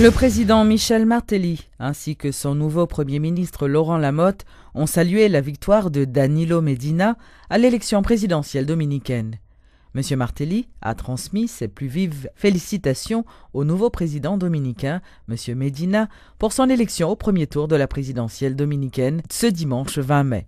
Le président Michel Martelly ainsi que son nouveau Premier ministre Laurent Lamotte ont salué la victoire de Danilo Medina à l'élection présidentielle dominicaine. M. Martelly a transmis ses plus vives félicitations au nouveau président dominicain, M. Medina, pour son élection au premier tour de la présidentielle dominicaine ce dimanche 20 mai.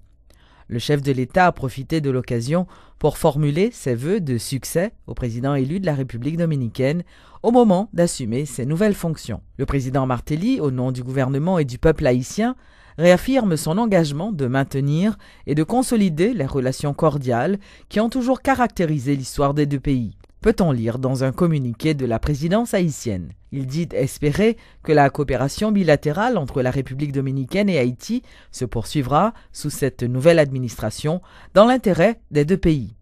Le chef de l'État a profité de l'occasion pour formuler ses vœux de succès au président élu de la République dominicaine au moment d'assumer ses nouvelles fonctions. Le président Martelly, au nom du gouvernement et du peuple haïtien, réaffirme son engagement de maintenir et de consolider les relations cordiales qui ont toujours caractérisé l'histoire des deux pays. Peut-on lire dans un communiqué de la présidence haïtienne. Il dit espérer que la coopération bilatérale entre la République dominicaine et Haïti se poursuivra sous cette nouvelle administration dans l'intérêt des deux pays.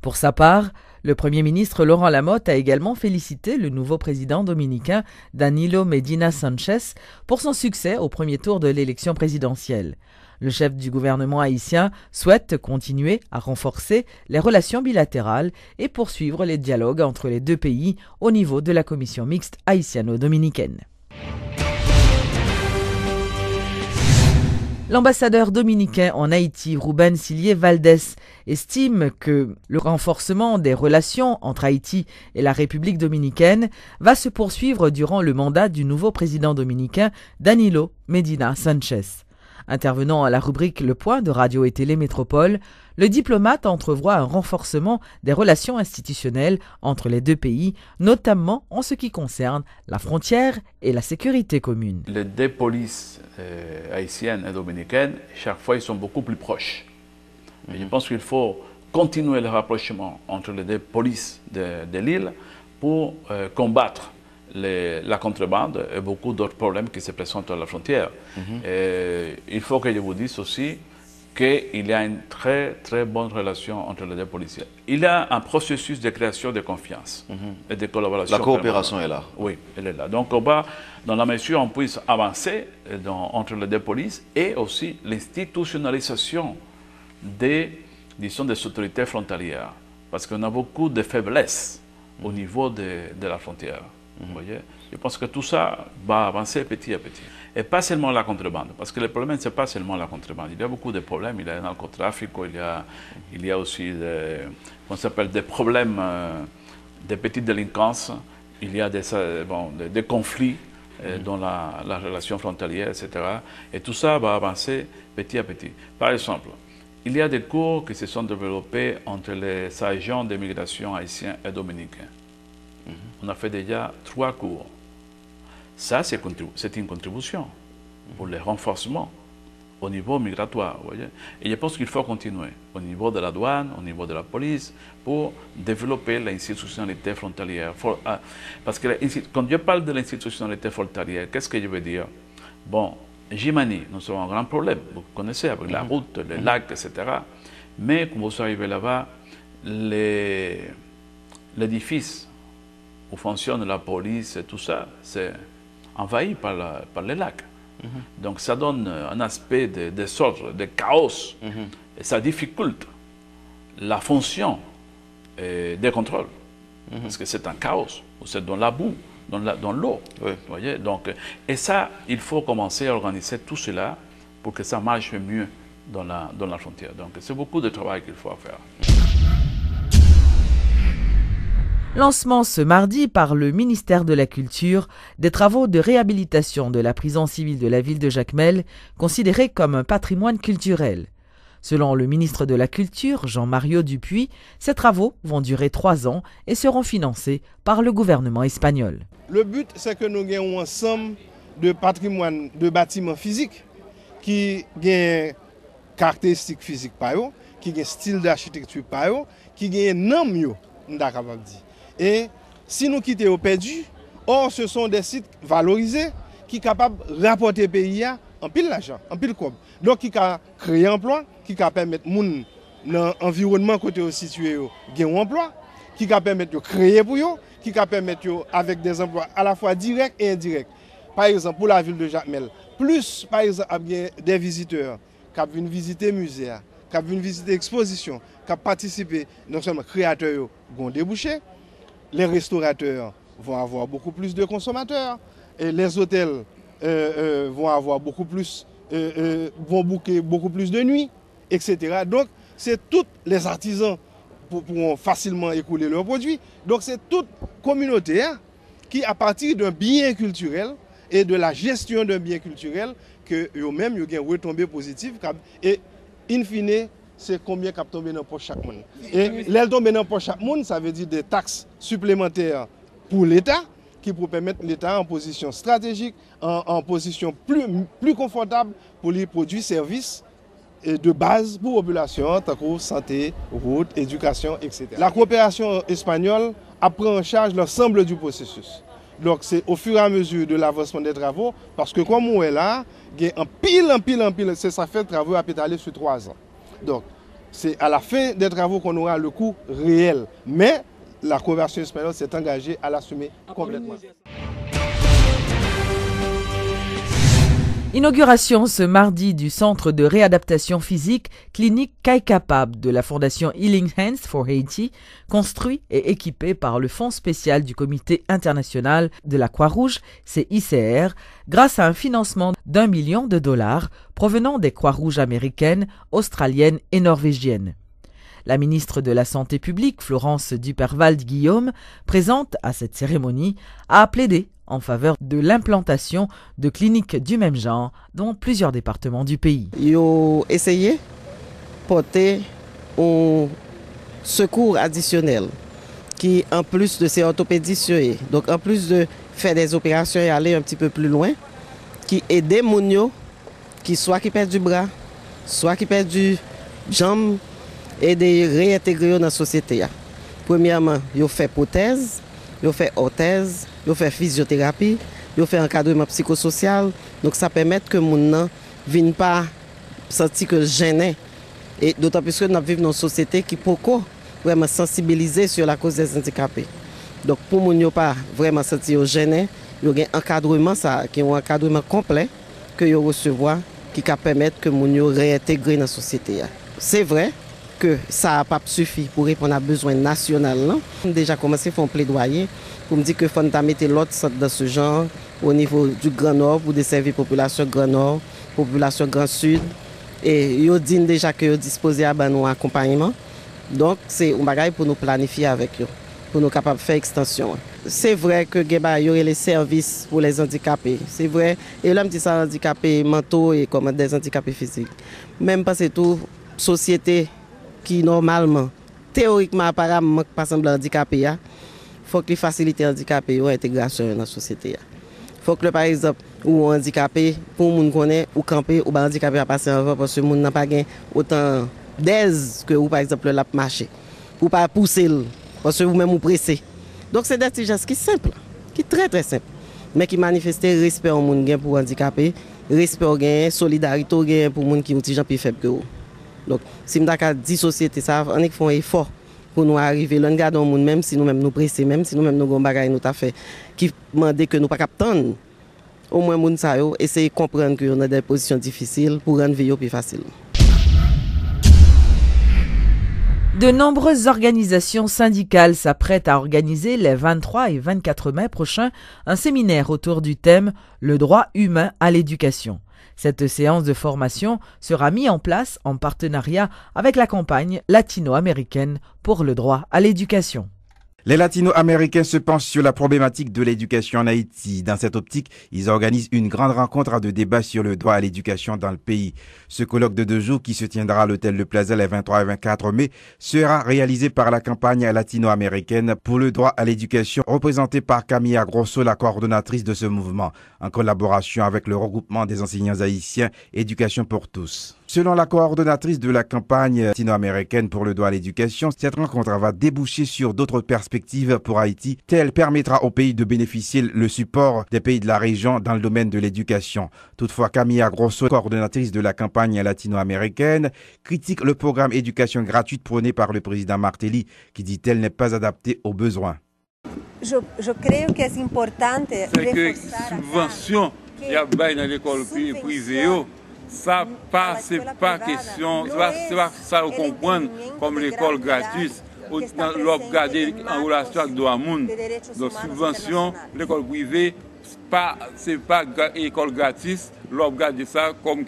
Pour sa part, le Premier ministre Laurent Lamotte a également félicité le nouveau président dominicain Danilo Medina Sanchez pour son succès au premier tour de l'élection présidentielle. Le chef du gouvernement haïtien souhaite continuer à renforcer les relations bilatérales et poursuivre les dialogues entre les deux pays au niveau de la commission mixte haïtiano-dominicaine. L'ambassadeur dominicain en Haïti, Ruben Sillier Valdés, estime que le renforcement des relations entre Haïti et la République dominicaine va se poursuivre durant le mandat du nouveau président dominicain Danilo Medina Sanchez. Intervenant à la rubrique Le Point de Radio et Télé Métropole, le diplomate entrevoit un renforcement des relations institutionnelles entre les deux pays, notamment en ce qui concerne la frontière et la sécurité commune. Les deux polices haïtiennes et dominicaines, chaque fois, ils sont beaucoup plus proches. Et je pense qu'il faut continuer le rapprochement entre les deux polices de l'île pour combattre la contrebande et beaucoup d'autres problèmes qui se présentent à la frontière. Il faut que je vous dise aussi qu'il y a une très très bonne relation entre les deux policiers. Il y a un processus de création de confiance et de collaboration. La coopération est là. Oui, elle est là. Donc on va, dans la mesure où on puisse avancer entre les deux polices et aussi l'institutionnalisation des autorités frontalières. Parce qu'on a beaucoup de faiblesses au niveau de la frontière. Vous voyez? Je pense que tout ça va avancer petit à petit. Et pas seulement la contrebande, parce que le problème, ce n'est pas seulement la contrebande. Il y a beaucoup de problèmes. Il y a le narcotrafic, il y a aussi des problèmes de petite délinquance, il y a des conflits dans la relation frontalière, etc. Et tout ça va avancer petit à petit. Par exemple, il y a des cours qui se sont développés entre les agents de migration haïtiens et dominicains. On a fait déjà 3 cours. Ça, c'est une contribution pour le renforcement au niveau migratoire. Vous voyez? Et je pense qu'il faut continuer au niveau de la douane, au niveau de la police, pour développer l'institutionnalité frontalière. Parce que quand je parle de l'institutionnalité frontalière, qu'est-ce que je veux dire? Bon, Jimani, nous avons un grand problème. Vous connaissez, avec la route, les lacs, etc. Mais quand vous arrivez là-bas, l'édifice où fonctionne la police et tout ça, c'est envahi par les lacs. Donc ça donne un aspect de désordre, de chaos, et ça dificulte la fonction des contrôles, parce que c'est un chaos, c'est dans la boue, dans l'eau. Oui. Voyez? Donc, et ça, il faut commencer à organiser tout cela pour que ça marche mieux dans la frontière. Donc c'est beaucoup de travail qu'il faut faire. Lancement ce mardi par le ministère de la Culture des travaux de réhabilitation de la prison civile de la ville de Jacmel, considérée comme un patrimoine culturel. Selon le ministre de la Culture, Jean-Mario Dupuy, ces travaux vont durer 3 ans et seront financés par le gouvernement espagnol. Le but, c'est que nous ayons un ensemble de patrimoine, de bâtiments physiques qui ont des caractéristiques physiques, qui ont un style d'architecture, qui ont un nom, nous sommes capables de dire. Et si nous quittons au perdu, or ce sont des sites valorisés qui sont capables de rapporter au pays en pile d'argent, en pile de cob. Donc qui ont créé un emploi, qui ont permettre aux gens dans l'environnement côté situé de gagner un emploi, qui ont permettre de créer pour eux, qui ont permettre avec des emplois à la fois directs et indirects. Par exemple, pour la ville de Jacmel, plus par exemple des visiteurs qui viennent visiter le musée, qui viennent visiter l'exposition, qui participent, non seulement créateurs vont déboucher, les restaurateurs vont avoir beaucoup plus de consommateurs, les hôtels vont avoir beaucoup plus, vont booker beaucoup plus de nuits, etc. Donc, c'est tous les artisans pourront facilement écouler leurs produits. Donc, c'est toute communauté qui, à partir d'un bien culturel et de la gestion d'un bien culturel, que eux-mêmes, ils ont retombé positif. Et, in fine, c'est combien qui tombé dans poche chaque monde. Et l'aile tombé dans poche chaque monde, ça veut dire des taxes supplémentaires pour l'État, qui pour permettre l'État en position stratégique, en position plus confortable pour les produits, services de base pour la population, tant que santé, route, éducation, etc. La coopération espagnole prend en charge l'ensemble du processus. Donc c'est au fur et à mesure de l'avancement des travaux, parce que comme on est là, il y a un pile, ça fait travaux à pétaler sur 3 ans. Donc c'est à la fin des travaux qu'on aura le coût réel. Mais la coopération espagnole s'est engagée à l'assumer complètement. Inauguration ce mardi du centre de réadaptation physique clinique Kai Capable de la fondation Healing Hands for Haiti, construit et équipé par le Fonds spécial du Comité international de la Croix-Rouge, CICR, grâce à un financement d'$1 million provenant des Croix-Rouges américaines, australiennes et norvégiennes. La ministre de la Santé publique, Florence Dupervald-Guillaume, présente à cette cérémonie, a plaidé en faveur de l'implantation de cliniques du même genre dans plusieurs départements du pays. Ils ont essayé de porter un secours additionnel qui, en plus de ces orthopédistes, donc en plus de faire des opérations et aller un petit peu plus loin, qui aide les gens qui soit qui perdent du bras, soit qui perdent du jambe, et de réintégrer dans la société. Premièrement, ils ont fait prothèse, ils ont fait orthèse, ils ont fait physiothérapie, ils ont fait encadrement psychosocial. Donc ça permet que les gens ne viennent pas sentir que gênés. Et d'autant plus que nous vivons dans une société qui peut vraiment sensibiliser sur la cause des handicapés. Donc pour ne pas vraiment sentir gênés, il y a un encadrement, qui est un encadrement complet que ils recevoir qui permet que les gens réintègrent dans la société. C'est vrai que ça n'a pas suffi pour répondre à besoins nationaux. J'ai déjà commencé à faire un plaidoyer pour me dire que faut mettre l'autre centre de ce genre au niveau du Grand Nord pour desservir la population Grand Nord, population Grand Sud. Et ils disent déjà que ils disposent à un accompagnement. Donc c'est un bagage pour nous planifier avec eux, pour nous capables de faire extension. C'est vrai que il y aurait les services pour les handicapés. C'est vrai. Et là, je dis ça, handicapés mentaux et comme des handicapés physiques. Même parce que toute société qui normalement, théoriquement, apparemment, pas semble handicapé, il faut que facilite les handicapés l'intégration dans la société. Il faut que, par exemple, ou handicapé, pour les gens connaissent, ou camper, ou handicapé à passer avant, parce que les gens n'ont pas autant d'aise que, ou, par exemple, la marcher. Ou pas pousser, parce que vous-même vous pressez. Donc, c'est des gestes qui sont simples, qui sont très très simples, mais qui manifestent respect aux gens pour les handicapés, respect, solidarité pour les gens qui ont des gens plus faibles que vous. Donc, si nous avons 10 sociétés, on fait un effort pour nous arriver. Nous regardons le monde, même si nous-mêmes nous pressons, même si nous-mêmes nous avons des choses nous avons fait, qui demandent que nous ne pas attendre. Au moins, nous devons essayer de comprendre que nous avons des positions difficiles pour rendre la vie plus facile. De nombreuses organisations syndicales s'apprêtent à organiser les 23 et 24 mai prochains un séminaire autour du thème « Le droit humain à l'éducation ». Cette séance de formation sera mise en place en partenariat avec la campagne latino-américaine pour le droit à l'éducation. Les latino-américains se penchent sur la problématique de l'éducation en Haïti. Dans cette optique, ils organisent une grande rencontre de débat sur le droit à l'éducation dans le pays. Ce colloque de 2 jours qui se tiendra à l'hôtel de Plaza les 23 et 24 mai sera réalisé par la campagne latino-américaine pour le droit à l'éducation, représentée par Camilla Grosso, la coordonnatrice de ce mouvement, en collaboration avec le regroupement des enseignants haïtiens Éducation pour tous. Selon la coordonnatrice de la campagne latino-américaine pour le droit à l'éducation, cette rencontre va déboucher sur d'autres perspectives pour Haïti. Elle permettra au pays de bénéficier le support des pays de la région dans le domaine de l'éducation. Toutefois, Camilla Grosso, coordonnatrice de la campagne latino-américaine, critique le programme éducation gratuite prôné par le président Martelly, qui dit-elle n'est pas adapté aux besoins. Je crois que c'est important c'est que subvention il y a dans l'école privée. Ça c'est pas question, c'est pas ça qu'on comprend comme l'école gratuite. L'on regarder en relation avec le monde. Donc subvention, l'école privée, c'est pas école gratis, l'on regarde ça comme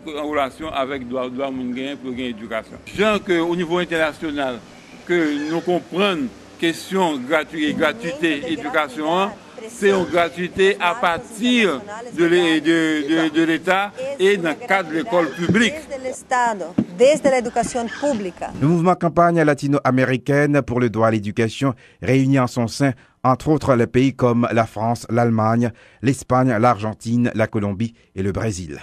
en relation avec droit moun gen pour gagner éducation. Gens que au niveau international que nous comprenons question gratuité éducation, c'est une gratuité à partir de l'État et dans le cadre de l'école publique. Le mouvement campagne latino-américaine pour le droit à l'éducation réunit en son sein entre autres les pays comme la France, l'Allemagne, l'Espagne, l'Argentine, la Colombie et le Brésil.